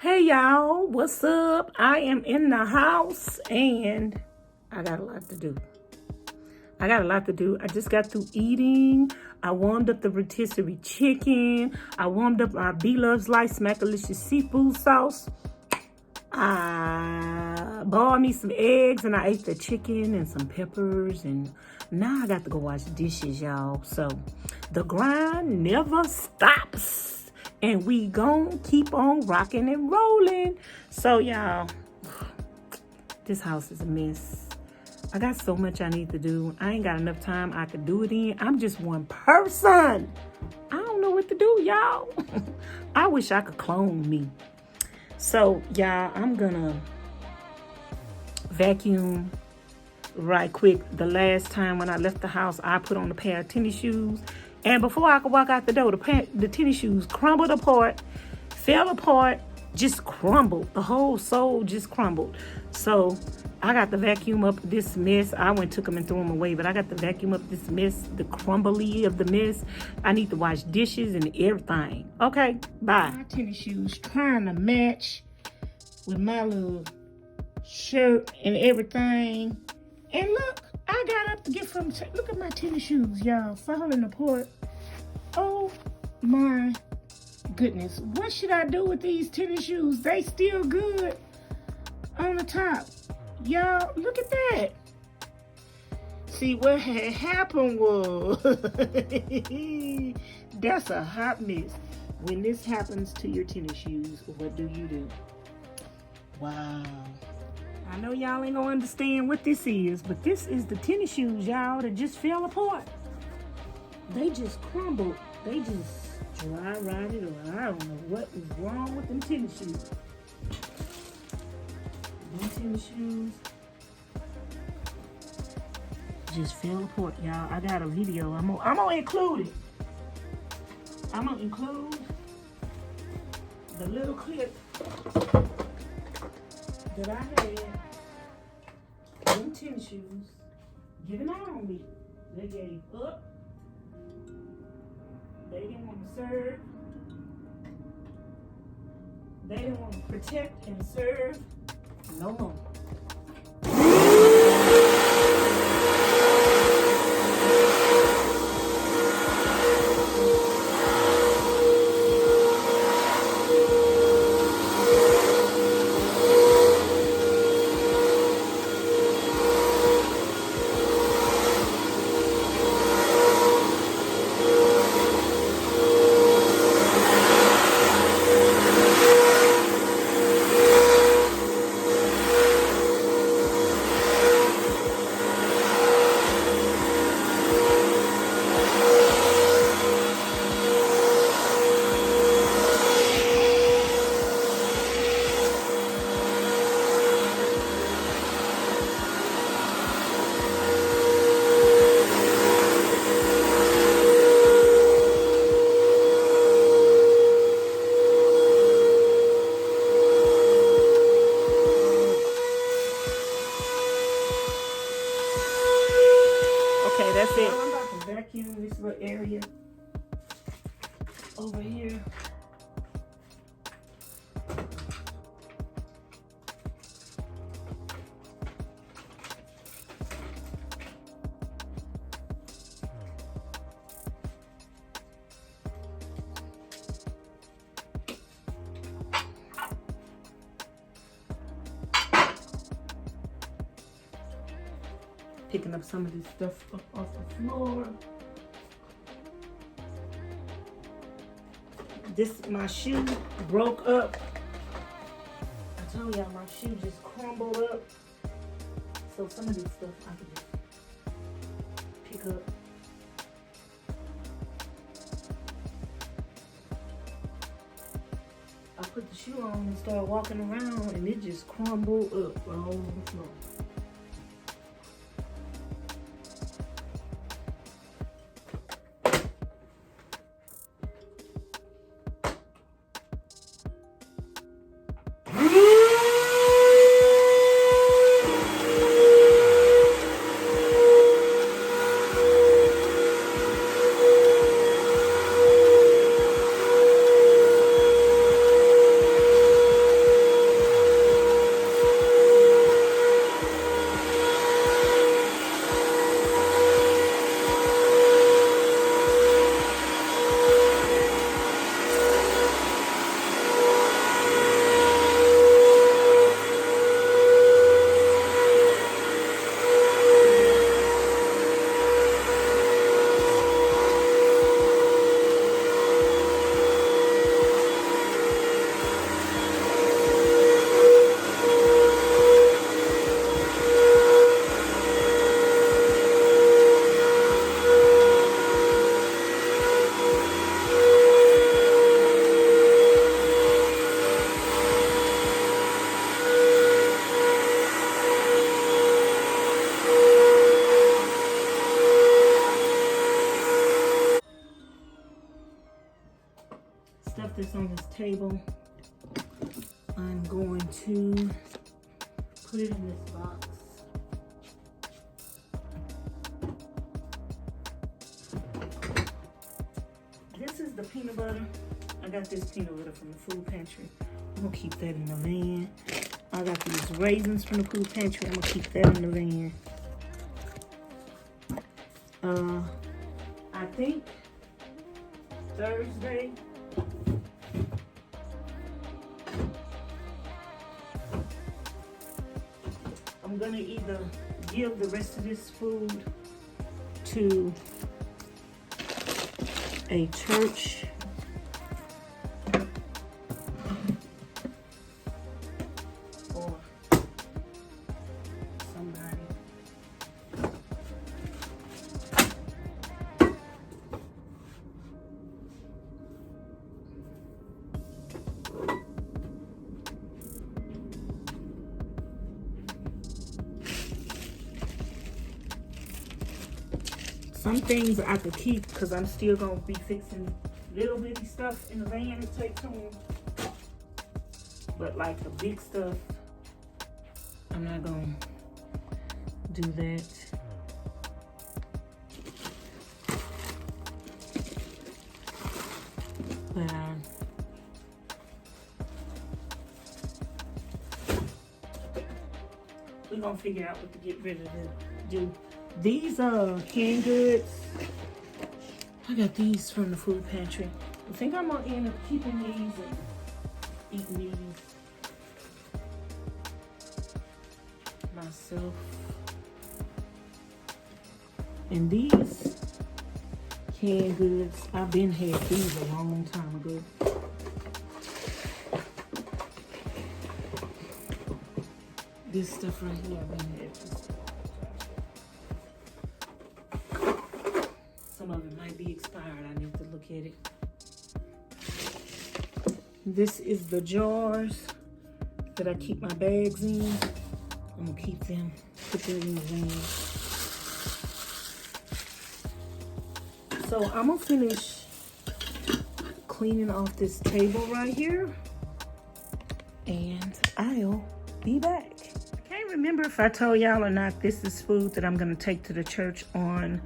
Hey y'all, what's up? I am in the house and I got a lot to do. I just got through eating. I warmed up the rotisserie chicken. I warmed up our B-Love's Life Smackalicious seafood sauce. I boiled me some eggs and I ate the chicken and some peppers, and now I got to go wash dishes, y'all. So the grind never stops and we gon' keep on rocking and rolling. So y'all, this house is a mess. I got so much I need to do. I ain't got enough time I could do it in. I'm just one person. I don't know what to do, y'all. I wish I could clone me. So, y'all, I'm gonna vacuum right quick. The last time when I left the house, I put on a pair of tennis shoes. And before I could walk out the door, the tennis shoes crumbled apart, fell apart, just crumbled. The whole sole just crumbled. So I got to vacuum up this mess. I went, took them and threw them away, but I got to vacuum up this mess, the crumbly of the mess. I need to wash dishes and everything. Okay, bye. My tennis shoes trying to match with my little shirt and everything. And look, I got up to get from, look at my tennis shoes, y'all, falling apart. Oh my goodness. What should I do with these tennis shoes? They still good on the top. Y'all, look at that. See, what had happened was, that's a hot mess. When this happens to your tennis shoes, what do? Wow. I know y'all ain't gonna understand what this is, but this is the tennis shoes, y'all, that just fell apart. They just crumbled. They just dry rotted, or I don't know what is wrong with them tennis shoes. Them tennis shoes just fell apart, y'all. I got a video. I'm gonna include it. I'm gonna include the little clip that I had. Them tennis shoes giving out on me. They gave up. They didn't want to serve. They didn't want to protect and serve. No more. Okay, that's it. I'm about to vacuum this little area over here. Picking up some of this stuff up off the floor. My shoe broke up. I told y'all my shoe just crumbled up. So some of this stuff I can just pick up. I put the shoe on and started walking around and it just crumbled up all over the floor. this on this table, I'm going to put it in this box. This is the peanut butter. I got this peanut butter from the food pantry. I'm gonna keep that in the van. I got these raisins from the food pantry. I'm gonna keep that in the van. I think Thursday, I'm gonna either give the rest of this food to a church or somebody. Some things I could keep because I'm still gonna be fixing little bitty stuff in the van to take to them. But like the big stuff, I'm not gonna do that. But we're gonna figure out what to get rid of to do. These canned goods, I got these from the food pantry. I think I'm gonna end up keeping these and eating these myself. And these canned goods, I've been had these a long time ago. This stuff right here, I've been had this. Some of it might be expired. I need to look at it. This is the jars that I keep my bags in. I'm gonna keep them, put them in the van. So I'm gonna finish cleaning off this table right here, and I'll be back. I can't remember if I told y'all or not, this is food that I'm gonna take to the church on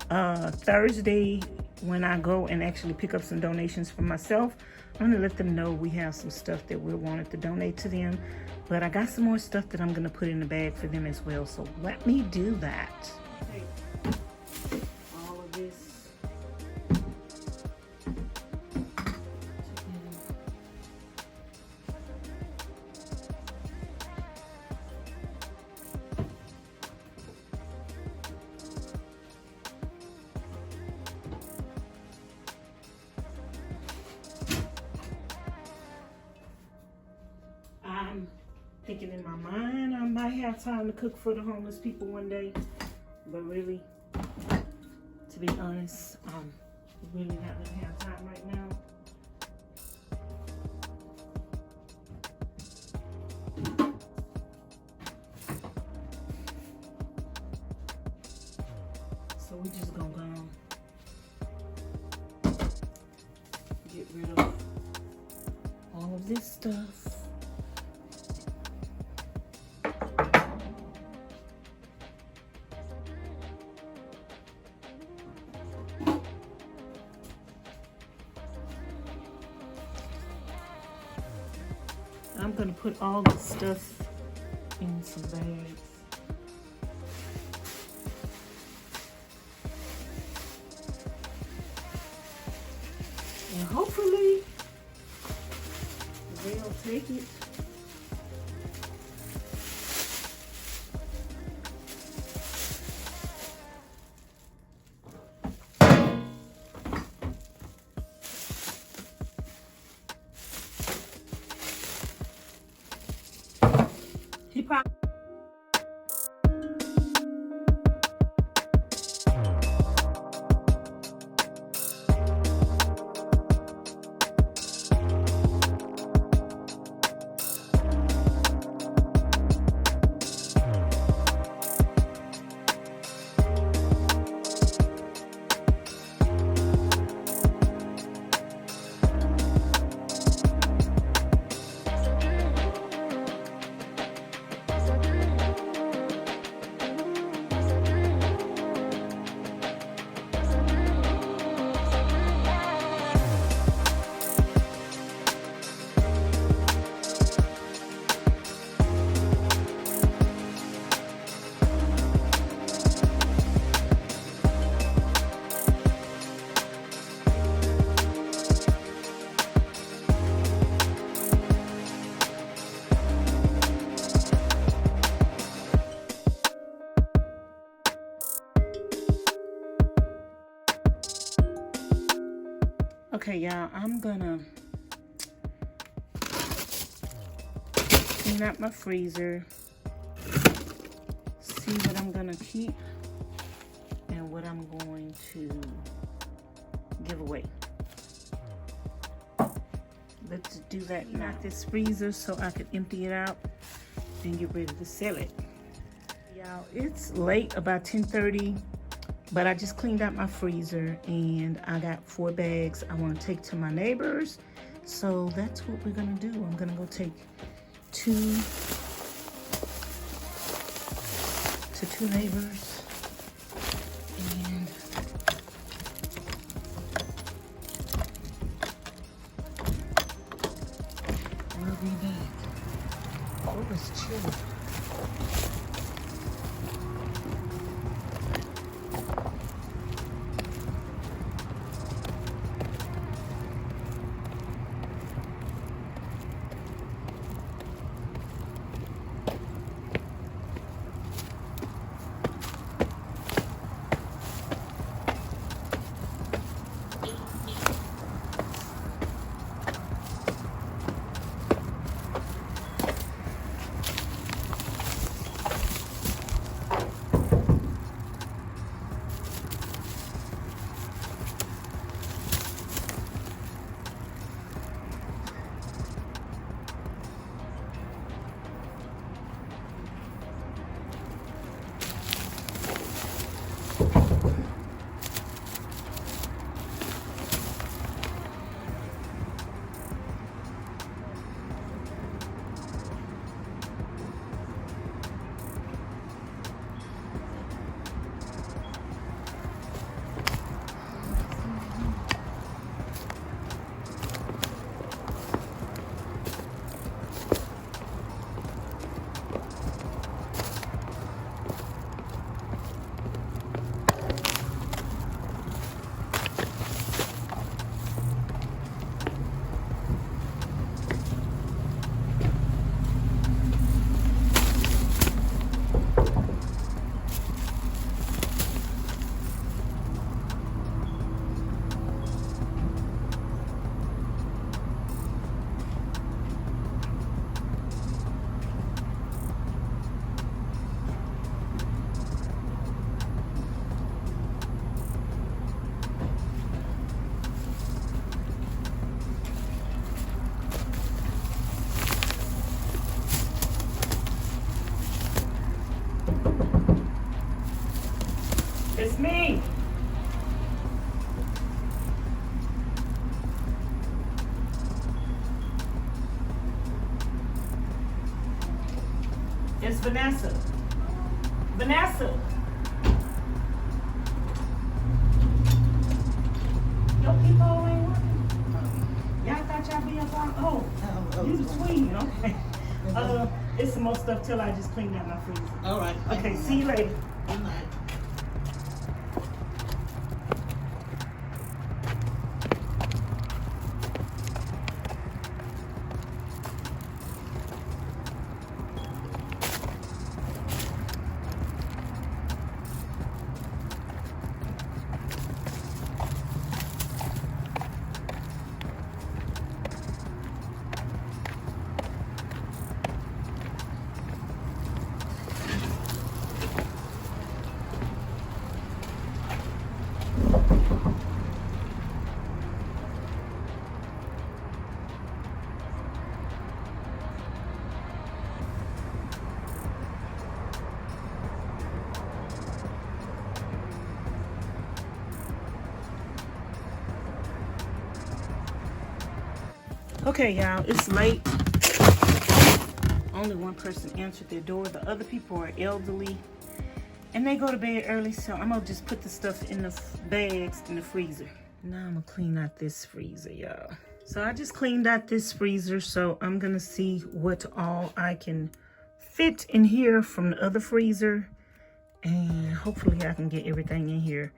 Thursday when I go and actually pick up some donations for myself. I'm gonna let them know we have some stuff that we wanted to donate to them, but I got some more stuff that I'm gonna put in the bag for them as well, so let me do that. Okay. All of this I'm thinking in my mind I might have time to cook for the homeless people one day, but really, to be honest, I'm really not gonna have time right now. So we just gonna go get rid of all of this stuff. I'm gonna put all this stuff in some bags. And hopefully they'll take it. He probably Okay, y'all, I'm gonna clean out my freezer, see what I'm gonna keep and what I'm going to give away. Let's do that now. This freezer so I can empty it out and get ready to sell it. Y'all, it's late, about 10:30, but I just cleaned out my freezer and I got 4 bags I want to take to my neighbors. So that's what we're gonna do. I'm gonna go take 2 to 2 neighbors, and we'll be back. Oh, it's chilly. It's me. It's Vanessa. Vanessa. Your people ain't working. Y'all thought y'all be up on. Oh, you the queen. Okay. It's some more stuff till I just cleaned out my freezer. All right. Okay. See you later. Good night. Okay, y'all, it's late. Only one person answered their door. The other people are elderly and they go to bed early, so I'm gonna just put the stuff in the bags in the freezer. Now I'm gonna clean out this freezer, y'all. So I just cleaned out this freezer, so I'm gonna see what all I can fit in here from the other freezer, and hopefully I can get everything in here,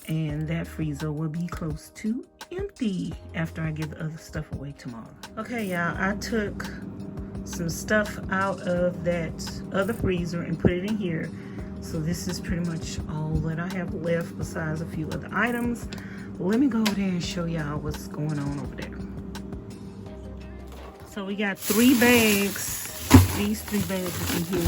and that freezer will be close to empty after I give the other stuff away tomorrow. Okay, y'all, I took some stuff out of that other freezer and put it in here. So this is pretty much all that I have left, besides a few other items. Let me go over there and show y'all what's going on over there. So we got 3 bags. These 3 bags in here.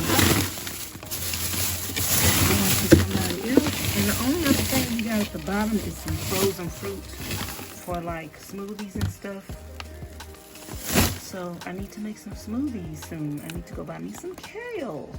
Going to somebody else. And the only other thing we got at the bottom is some frozen fruit for like smoothies and stuff. So I need to make some smoothies soon. I need to go buy me some kale.